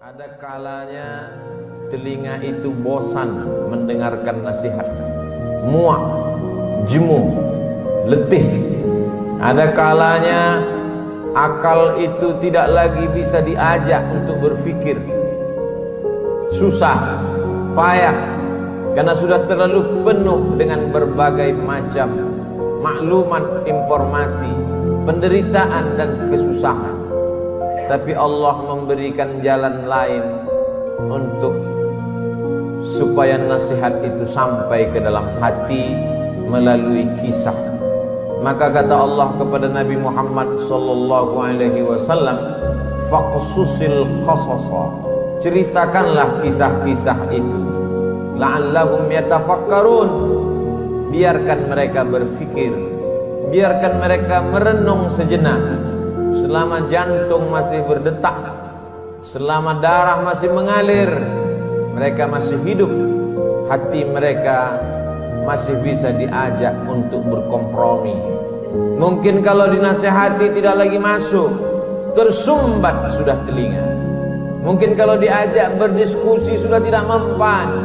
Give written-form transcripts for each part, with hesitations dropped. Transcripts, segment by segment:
Ada kalanya telinga itu bosan mendengarkan nasihat, muak, jemu, letih. Ada kalanya akal itu tidak lagi bisa diajak untuk berpikir, susah, payah, karena sudah terlalu penuh dengan berbagai macam maklumat, informasi, penderitaan dan kesusahan. Tapi Allah memberikan jalan lain untuk supaya nasihat itu sampai ke dalam hati melalui kisah. Maka kata Allah kepada Nabi Muhammad sallallahu alaihi wasallam, faqsusil qasasa, ceritakanlah kisah-kisah itu, la'allahum yatafakkarun, biarkan mereka berfikir, biarkan mereka merenung sejenak. Selama jantung masih berdetak, selama darah masih mengalir, mereka masih hidup, hati mereka masih bisa diajak untuk berkompromi. Mungkin kalau dinasihati tidak lagi masuk, tersumbat sudah telinga. Mungkin kalau diajak berdiskusi sudah tidak mempan,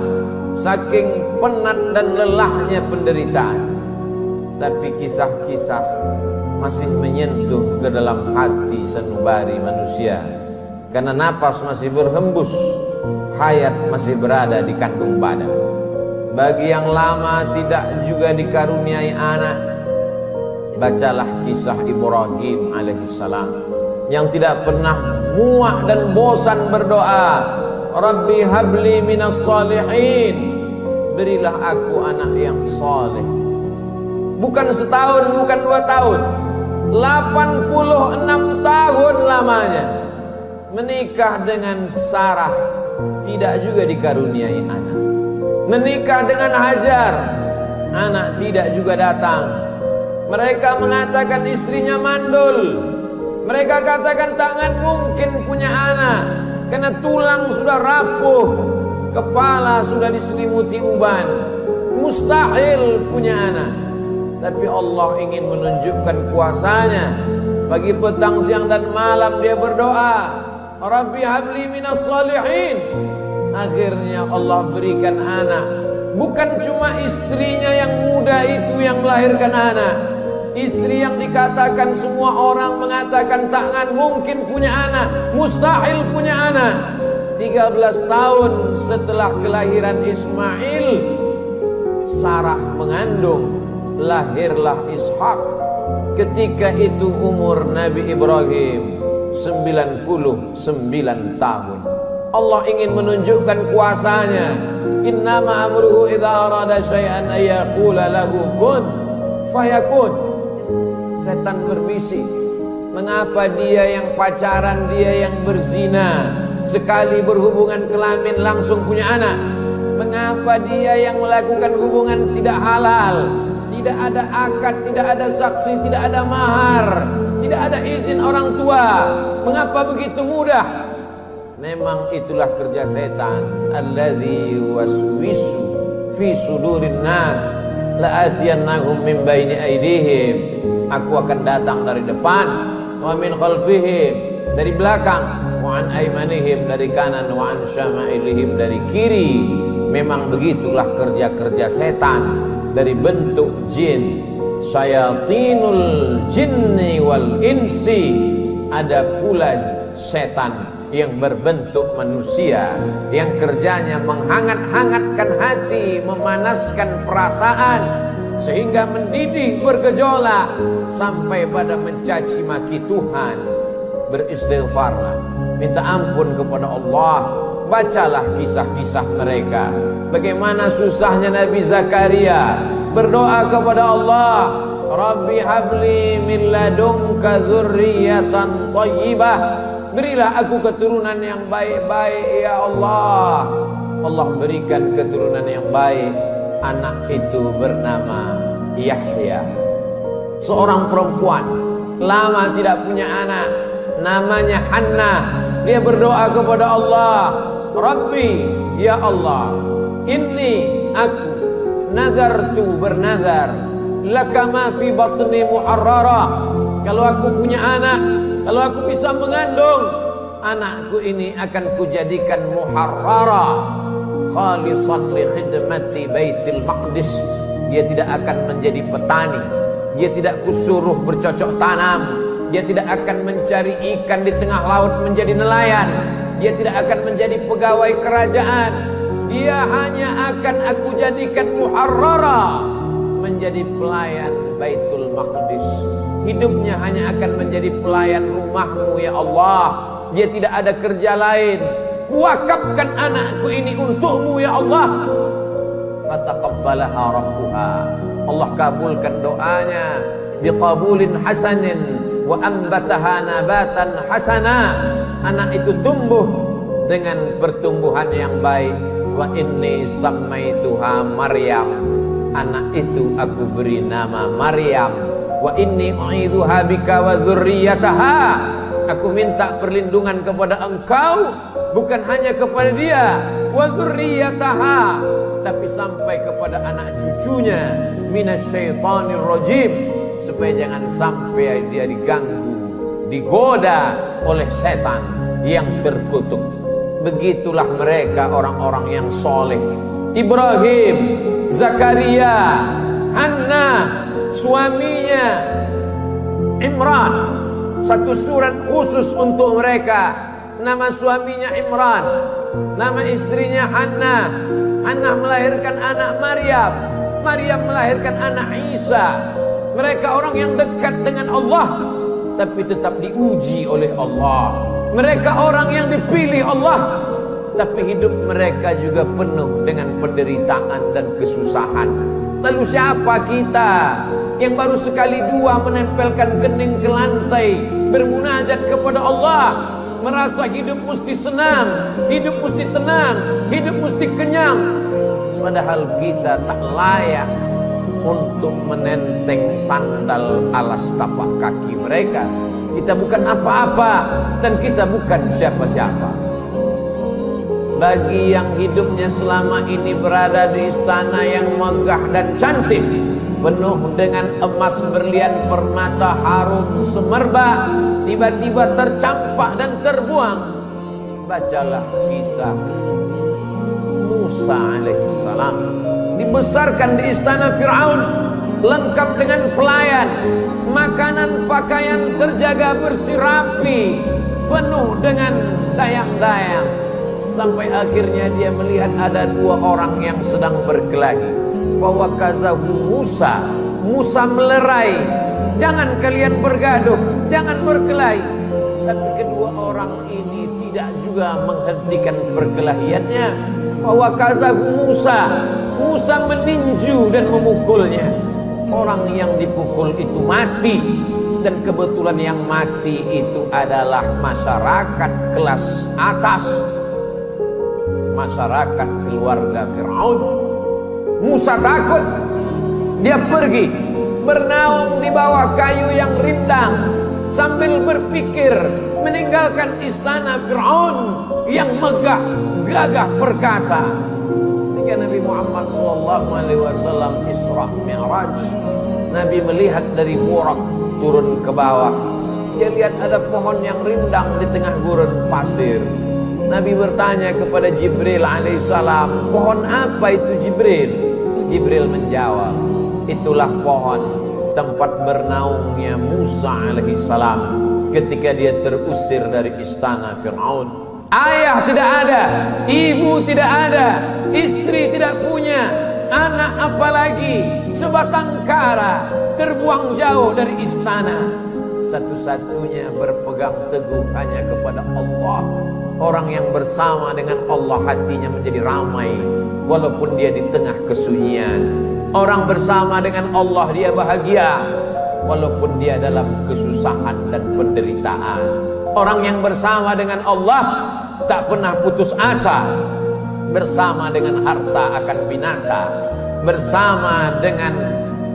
saking penat dan lelahnya penderitaan. Tapi kisah-kisah masih menyentuh ke dalam hati sanubari manusia, karena nafas masih berhembus, hayat masih berada di kandung badan. Bagi yang lama tidak juga dikaruniai anak, bacalah kisah Ibrahim alaihissalam yang tidak pernah muak dan bosan berdoa, Rabbi habli minas salihin, berilah aku anak yang saleh. Bukan setahun, bukan 2 tahun, 86 tahun lamanya menikah dengan Sarah, tidak juga dikaruniai anak. Menikah dengan Hajar, anak tidak juga datang. Mereka mengatakan istrinya mandul. Mereka katakan tangan mungkin punya anak, karena tulang sudah rapuh, kepala sudah diselimuti uban, mustahil punya anak. Tapi Allah ingin menunjukkan kuasanya. Pagi, petang, siang dan malam dia berdoa, Rabbi habli minas salihin. Akhirnya Allah berikan anak. Bukan cuma istrinya yang muda itu yang melahirkan anak, istri yang dikatakan semua orang mengatakan takkan mungkin punya anak, mustahil punya anak. 13 tahun setelah kelahiran Ismail, Sarah mengandung, lahirlah Ishak. Ketika itu umur Nabi Ibrahim 99 tahun. Allah ingin menunjukkan kuasanya. Innama amruhu idza arada syai'an ayyaqula lahu kun fayakun. Setan berbisik, mengapa dia yang pacaran, dia yang berzina, sekali berhubungan kelamin langsung punya anak? Mengapa dia yang melakukan hubungan tidak halal, tidak ada akad, tidak ada saksi, tidak ada mahar, tidak ada izin orang tua, mengapa begitu mudah? Memang itulah kerja setan. Alladzi waswisu fi sudurin nas la'atiyannahum min baini aydihim. Aku akan datang dari depan, wa min khalfihim, dari belakang, wa an aymanihim, dari kanan, wa an syama'ilihim, dari kiri. Memang begitulah kerja-kerja setan. Dari bentuk jin, syayatinul jinni wal insi, ada pula setan yang berbentuk manusia, yang kerjanya menghangat-hangatkan hati, memanaskan perasaan, sehingga mendidih bergejolak sampai pada mencaci maki Tuhan. Beristighfarlah, minta ampun kepada Allah. Bacalah kisah-kisah mereka, bagaimana susahnya Nabi Zakaria berdoa kepada Allah, Rabbi habli min ladunka dzurriyyatan thayyibah, berilah aku keturunan yang baik-baik ya Allah. Allah berikan keturunan yang baik. Anak itu bernama Yahya. Seorang perempuan lama tidak punya anak, namanya Hannah. Dia berdoa kepada Allah, Rabbi ya Allah, inni aku nazartu, bernazar, laka ma fi batni muharrara. Kalau aku punya anak, kalau aku bisa mengandung, anakku ini akan kujadikan muharrara khalisan li khidmati Baitul Maqdis. Dia tidak akan menjadi petani, dia tidak kusuruh bercocok tanam, dia tidak akan mencari ikan di tengah laut menjadi nelayan, dia tidak akan menjadi pegawai kerajaan. Dia hanya akan aku jadikan muharrara, menjadi pelayan Baitul Maqdis. Hidupnya hanya akan menjadi pelayan rumahmu ya Allah. Dia tidak ada kerja lain. Kuwakafkan anakku ini untukmu ya Allah. Fataqabbalaha rabbuha. Allah kabulkan doanya biqabulin hasanin wa ambataha nabatan hasana. Anak itu tumbuh dengan pertumbuhan yang baik. Wa inni sammaituha Maryam. Anak itu aku beri nama Maryam. Wa inni u'idzuha bika wa dzurriyyataha. Aku minta perlindungan kepada engkau, bukan hanya kepada dia, wa dzurriyyataha, tapi sampai kepada anak cucunya, minasyaitonir rajim, supaya jangan sampai dia diganggu, digoda oleh setan yang terkutuk. Begitulah mereka orang-orang yang soleh. Ibrahim, Zakaria, Hannah, suaminya Imran. Satu surat khusus untuk mereka. Nama suaminya Imran, nama istrinya Hannah. Hannah melahirkan anak Maryam, Maryam melahirkan anak Isa. Mereka orang yang dekat dengan Allah, tapi tetap diuji oleh Allah. Mereka orang yang dipilih Allah, tapi hidup mereka juga penuh dengan penderitaan dan kesusahan. Lalu siapa kita yang baru sekali dua menempelkan kening ke lantai, bermunajat kepada Allah, merasa hidup mesti senang, hidup mesti tenang, hidup mesti kenyang, padahal kita tak layak untuk menenteng sandal alas tapak kaki mereka. Kita bukan apa-apa dan kita bukan siapa-siapa. Bagi yang hidupnya selama ini berada di istana yang megah dan cantik, penuh dengan emas berlian permata harum semerbak, tiba-tiba tercampak dan terbuang. Bacalah kisah Musa alaihissalam. Dibesarkan di istana Fir'aun, lengkap dengan pelayan, makanan pakaian terjaga bersih rapi, penuh dengan dayang-dayang. Sampai akhirnya dia melihat ada dua orang yang sedang berkelahi. Fawakazahu Musa. Musa melerai, jangan kalian bergaduh, jangan berkelahi. Tapi kedua orang ini tidak juga menghentikan perkelahiannya. Fawakazahu Musa. Musa meninju dan memukulnya. Orang yang dipukul itu mati. Dan kebetulan yang mati itu adalah masyarakat kelas atas, masyarakat keluarga Fir'aun. Musa takut. Dia pergi bernaung di bawah kayu yang rindang sambil berpikir meninggalkan istana Fir'aun yang megah, gagah, perkasa. Ketika Nabi Muhammad SAW Isra Mi'raj, Nabi melihat dari Burak turun ke bawah. Dia lihat ada pohon yang rindang di tengah gurun pasir. Nabi bertanya kepada Jibril alaihissalam, pohon apa itu Jibril? Jibril menjawab, itulah pohon tempat bernaungnya Musa alaihissalam ketika dia terusir dari istana Fir'aun. Ayah tidak ada, ibu tidak ada, istri tidak punya, anak apalagi, sebatang kara, terbuang jauh dari istana. Satu-satunya berpegang teguh hanya kepada Allah. Orang yang bersama dengan Allah hatinya menjadi ramai walaupun dia di tengah kesunyian. Orang bersama dengan Allah dia bahagia walaupun dia dalam kesusahan dan penderitaan. Orang yang bersama dengan Allah tak pernah putus asa. Bersama dengan harta akan binasa, bersama dengan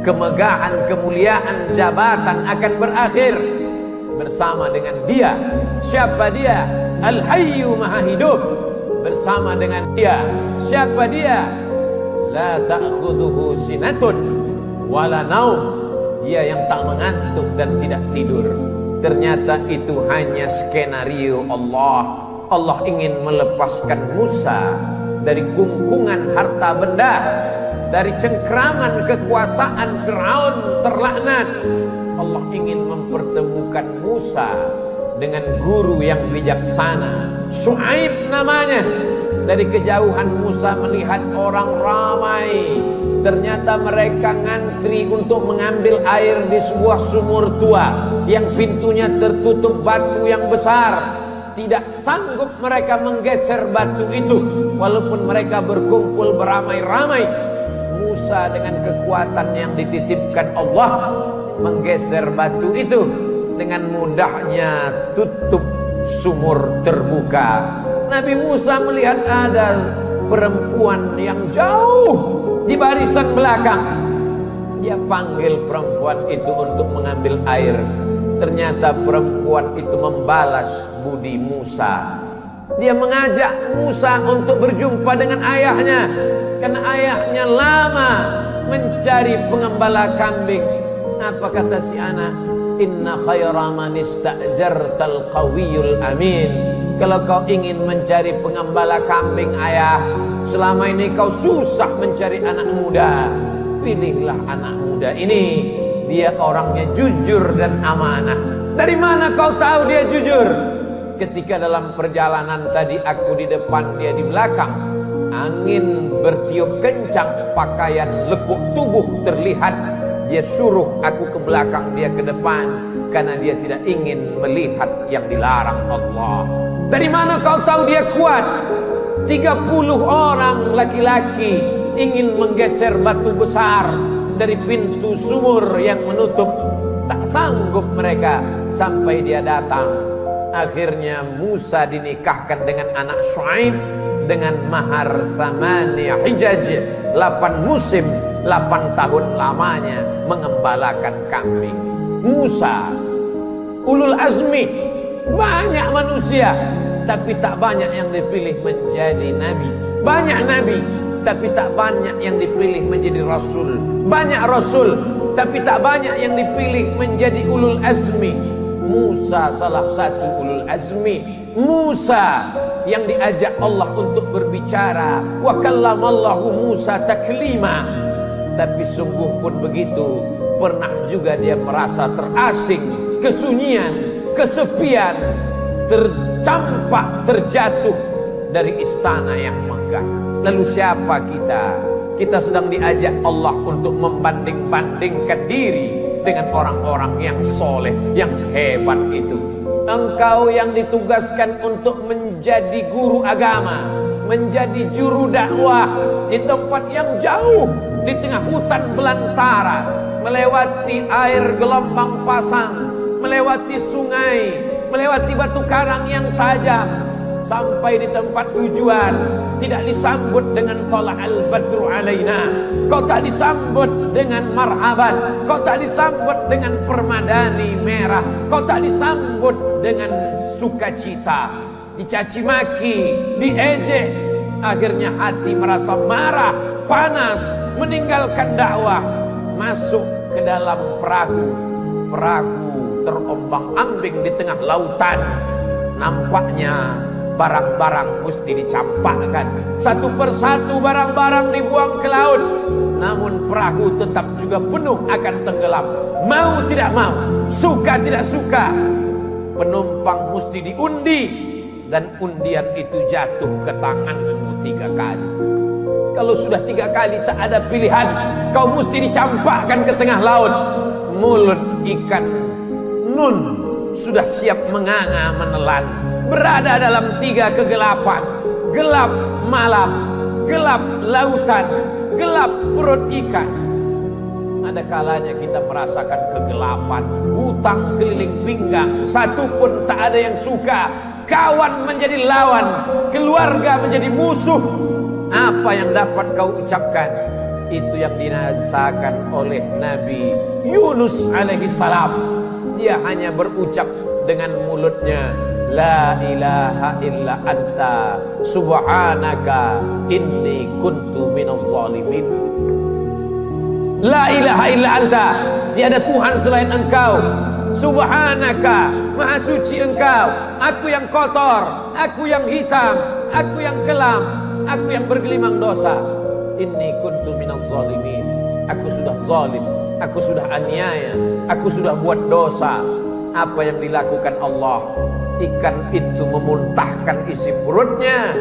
kemegahan, kemuliaan, jabatan akan berakhir. Bersama dengan dia, siapa dia? Al-Hayyu Maha Hidup. Bersama dengan dia, siapa dia? La ta'khudhuhu sinatun wala naum. Dia yang tak mengantuk dan tidak tidur. Ternyata itu hanya skenario Allah. Allah ingin melepaskan Musa dari kungkungan harta benda, dari cengkraman kekuasaan Fir'aun terlaknat. Allah ingin mempertemukan Musa dengan guru yang bijaksana, Syuaib namanya. Dari kejauhan Musa melihat orang ramai. Ternyata mereka ngantri untuk mengambil air di sebuah sumur tua yang pintunya tertutup batu yang besar. Tidak sanggup mereka menggeser batu itu, walaupun mereka berkumpul beramai-ramai. Musa dengan kekuatan yang dititipkan Allah menggeser batu itu. Dengan mudahnya tutup sumur terbuka. Nabi Musa melihat ada perempuan yang jauh di barisan belakang. Dia panggil perempuan itu untuk mengambil air. Ternyata perempuan itu membalas budi Musa. Dia mengajak Musa untuk berjumpa dengan ayahnya, karena ayahnya lama mencari pengembala kambing. Apa kata si anak? Inna khaira man ista'jartal qawiyul amin. Kalau kau ingin mencari pengembala kambing ayah, selama ini kau susah mencari anak muda, pilihlah anak muda ini. Dia orangnya jujur dan amanah. Dari mana kau tahu dia jujur? Ketika dalam perjalanan tadi aku di depan, dia di belakang. Angin bertiup kencang, pakaian lekuk tubuh terlihat. Dia suruh aku ke belakang, dia ke depan, karena dia tidak ingin melihat yang dilarang Allah. Dari mana kau tahu dia kuat? 30 orang laki-laki ingin menggeser batu besar dari pintu sumur yang menutup. Tak sanggup mereka sampai dia datang. Akhirnya Musa dinikahkan dengan anak Syuaib dengan mahar samania hijaj, 8 musim, 8 tahun lamanya mengembalakan kambing. Musa ulul azmi, banyak manusia tapi tak banyak yang dipilih menjadi nabi. Banyak nabi tapi tak banyak yang dipilih menjadi rasul. Banyak rasul tapi tak banyak yang dipilih menjadi ulul azmi. Musa salah satu ulul azmi. Musa yang diajak Allah untuk berbicara. Wa kallamallahu Musa taklima. Tapi sungguh pun begitu, pernah juga dia merasa terasing, kesunyian, kesepian, tercampak, terjatuh dari istana yang megah. Lalu siapa kita? Kita sedang diajak Allah untuk membanding-bandingkan diri dengan orang-orang yang soleh, yang hebat itu. Engkau yang ditugaskan untuk menjadi guru agama, menjadi juru dakwah di tempat yang jauh, di tengah hutan belantara, melewati air gelombang pasang, melewati sungai, melewati batu karang yang tajam, sampai di tempat tujuan tidak disambut dengan tola'al badru alaina. Kau tak disambut dengan marhaban, kau tak disambut dengan permadani merah, kau tak disambut dengan sukacita. Dicaci maki, diejek. Akhirnya hati merasa marah, panas, meninggalkan dakwah, masuk ke dalam perahu. Perahu terombang-ambing di tengah lautan. Nampaknya barang-barang mesti dicampakkan. Satu persatu barang-barang dibuang ke laut. Namun perahu tetap juga penuh akan tenggelam. Mau tidak mau, suka tidak suka, penumpang mesti diundi. Dan undian itu jatuh ke tanganmu 3 kali. Kalau sudah 3 kali tak ada pilihan, kau mesti dicampakkan ke tengah laut. Mulut ikan nun sudah siap menganga menelan, berada dalam 3 kegelapan. Gelap malam, gelap lautan, gelap perut ikan. Ada kalanya kita merasakan kegelapan, hutang keliling pinggang, satu pun tak ada yang suka. Kawan menjadi lawan, keluarga menjadi musuh. Apa yang dapat kau ucapkan? Itu yang dirasakan oleh Nabi Yunus alaihi salam. Dia hanya berucap dengan mulutnya, la ilaha illa anta subhanaka inni kuntu minaz zalimin. La ilaha illa anta, tiada Tuhan selain engkau. Subhanaka, maha suci engkau, aku yang kotor, aku yang hitam, aku yang kelam, aku yang bergelimang dosa. Inni kuntu minaz zalimin, aku sudah zalim, aku sudah aniaya, aku sudah buat dosa. Apa yang dilakukan Allah? Ikan itu memuntahkan isi perutnya.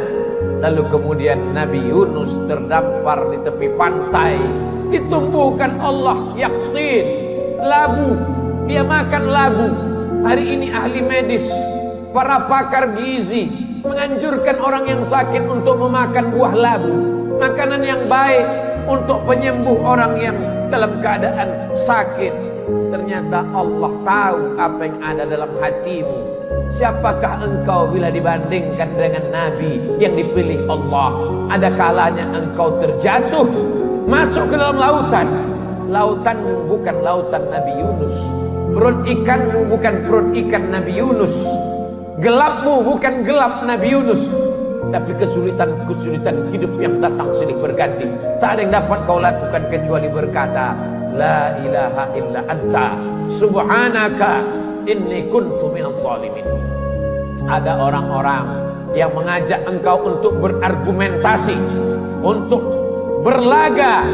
Lalu kemudian Nabi Yunus terdampar di tepi pantai. Ditumbuhkan Allah yaktin, labu. Dia makan labu. Hari ini ahli medis, para pakar gizi menganjurkan orang yang sakit untuk memakan buah labu, makanan yang baik untuk penyembuh orang yang dalam keadaan sakit. Ternyata Allah tahu apa yang ada dalam hatimu. Siapakah engkau bila dibandingkan dengan Nabi yang dipilih Allah? Ada kalanya engkau terjatuh, masuk ke dalam lautan. Lautanmu bukan lautan Nabi Yunus, perut ikanmu bukan perut ikan Nabi Yunus, gelapmu bukan gelap Nabi Yunus. Tapi kesulitan-kesulitan hidup yang datang silih berganti. Tak ada yang dapat kau lakukan kecuali berkata, La ilaha illa anta subhanaka inni kuntu minaz zalimin. Ada orang-orang yang mengajak engkau untuk berargumentasi, untuk berlaga,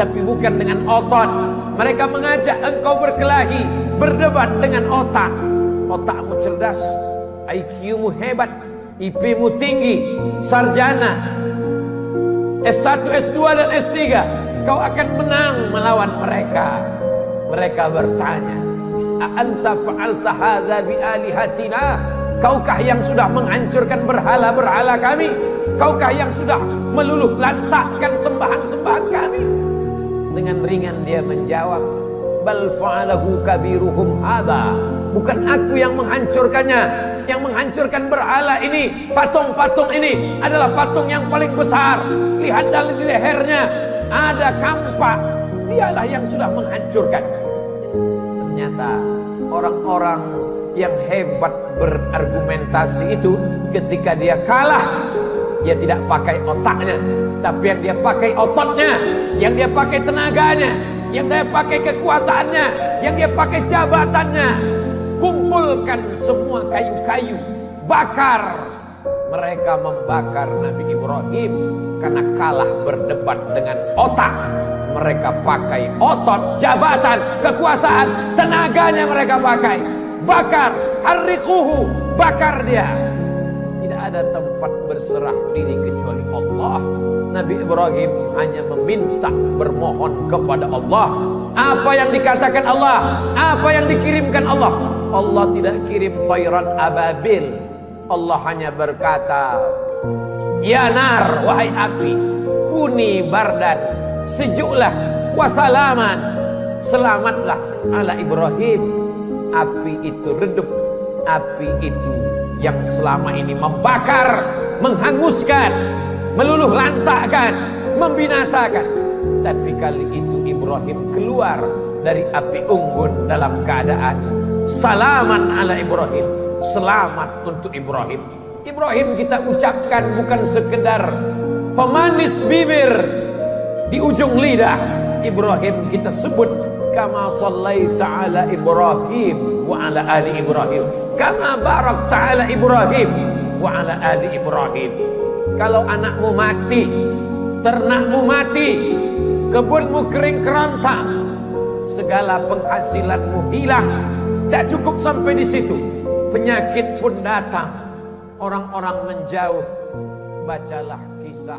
tapi bukan dengan otot. Mereka mengajak engkau berkelahi, berdebat dengan otak. Otakmu cerdas, IQ-mu hebat, IP-mu tinggi, sarjana, S1, S2 dan S3. Kau akan menang melawan mereka. Mereka bertanya, A'anta fa'alta hadza bi alihatina? Kaukah yang sudah menghancurkan berhala-berhala kami? Kaukah yang sudah meluluh lantakkan sembahan-sembahan kami? Dengan ringan dia menjawab, Bal fa'alahu kabiruhum hadza. Bukan aku yang menghancurkannya. Yang menghancurkan berhala ini, patung-patung ini adalah patung yang paling besar. Lihat dari lehernya ada kampak. Dialah yang sudah menghancurkan. Ternyata orang-orang yang hebat berargumentasi itu, ketika dia kalah, dia tidak pakai otaknya, tapi yang dia pakai ototnya, yang dia pakai tenaganya, yang dia pakai kekuasaannya, yang dia pakai jabatannya. Kumpulkan semua kayu-kayu, bakar. Mereka membakar Nabi Ibrahim karena kalah berdebat dengan otak. Mereka pakai otot, jabatan, kekuasaan, tenaganya mereka pakai. Bakar, harriquhu, bakar dia. Tidak ada tempat berserah diri kecuali Allah. Nabi Ibrahim hanya meminta, bermohon kepada Allah. Apa yang dikatakan Allah, apa yang dikirimkan Allah. Allah tidak kirim tayran ababil. Allah hanya berkata, Ya nar, wahai api, kuni bardan, sejuklah, wasalaman, selamatlah ala Ibrahim. Api itu redup, api itu yang selama ini membakar, menghanguskan, meluluh lantakkan, membinasakan. Tapi kali itu Ibrahim keluar dari api unggun dalam keadaan salaman ala Ibrahim, selamat untuk Ibrahim. Ibrahim kita ucapkan bukan sekedar pemanis bibir di ujung lidah. Ibrahim kita sebut kama sallaita ala Ibrahim wa ala ali Ibrahim, kama barakta ala Ibrahim wa ala ali Ibrahim. Kalau anakmu mati, ternakmu mati, kebunmu kering kerontang, segala penghasilanmu hilang, tak cukup sampai di situ, penyakit pun datang, orang-orang menjauh. Bacalah kisah